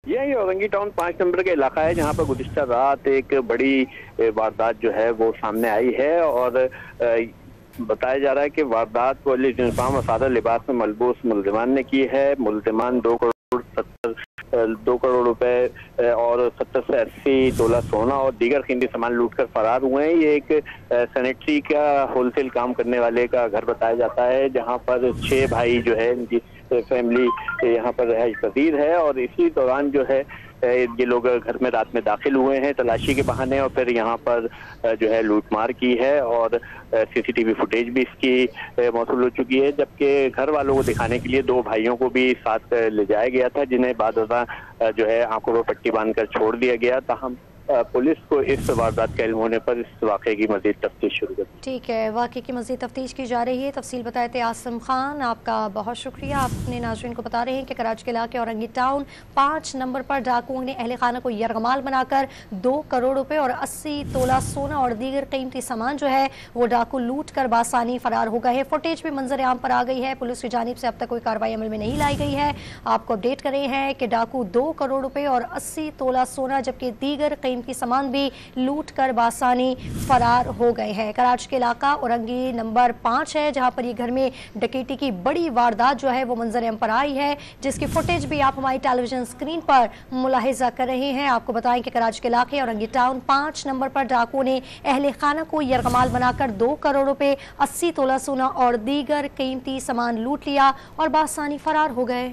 यही Orangi town 5 number का इलाका है जहां पर गुज़िश्ता रात एक बड़ी वारदात जो है वो सामने आई है और बताया जा रहा है कि वारदात पुलिस यूनिफॉर्म और सादा लिबास में मलबूस मुल्ज़िमान ने की है। मुल्ज़िमान 2 करोड़ रुपए और 70 से 80 तोला सोना और दीगर कीमती सामान लूटकर फरार हुए हैं। ये एक सैनिटरी का होलसेल काम करने वाले का घर बताया जाता है जहां पर 6 भाई जो है इनकी फैमिली यहाँ पर रहायश पजीर है और इसी दौरान जो है ये लोग घर में रात में दाखिल हुए हैं तलाशी के बहाने और फिर यहाँ पर जो है लूटमार की है और सीसीटीवी फुटेज भी इसकी मौसूल हो चुकी है। जबकि घर वालों को दिखाने के लिए 2 भाइयों को भी साथ ले जाया गया था जिन्हें बाद जो है आंखों पर पट्टी बांधकर छोड़ दिया गया। ताहम पुलिस को इस वारदात का इल्म होने पर इस वाक़े की मज़ीद तफ्तीश शुरू कर दी। ठीक है, वाक़े की मज़ीद तफ्तीश की जा रही है। तफसील बताए थे आसिम खान, आपका बहुत शुक्रिया। आपने नाज़रीन को बता रहे हैं कि कराची के इलाके औरंगी टाउन 5 नंबर पर डाकुओं ने अहले खाना को यरगमाल बनाकर 2 करोड़ रुपए और 80 तोला सोना और दीगर कीमती सामान जो है वो डाकू लूट कर बासानी फरार हो गए हैं। फुटेज भी मंजर आम पर आ गई है। पुलिस की जानिब से अब तक कोई कार्रवाई अमल में नहीं लाई गई है। आपको अपडेट कर रहे हैं कि डाकू 2 करोड़ रुपए और 80 तोला सोना जबकि दीगर की सामान भी लूट कर बासानी फरार हो गए हैं। कराची के इलाका औरंगी नंबर 5 है जहां पर ये घर में डकैती की बड़ी वारदात जो है वो मंजर आम पर आई है जिसकी फुटेज भी आप हमारी टेलीविजन स्क्रीन पर मुलाहिजा कर रहे हैं। आपको बताएं कि कराची के इलाके औरंगी टाउन 5 नंबर पर डाकुओं ने अहले खाना को यरगमाल बनाकर 2 करोड़ रुपए 80 तोला सोना और दीगर कीमती सामान लूट लिया और बासानी फरार हो गए।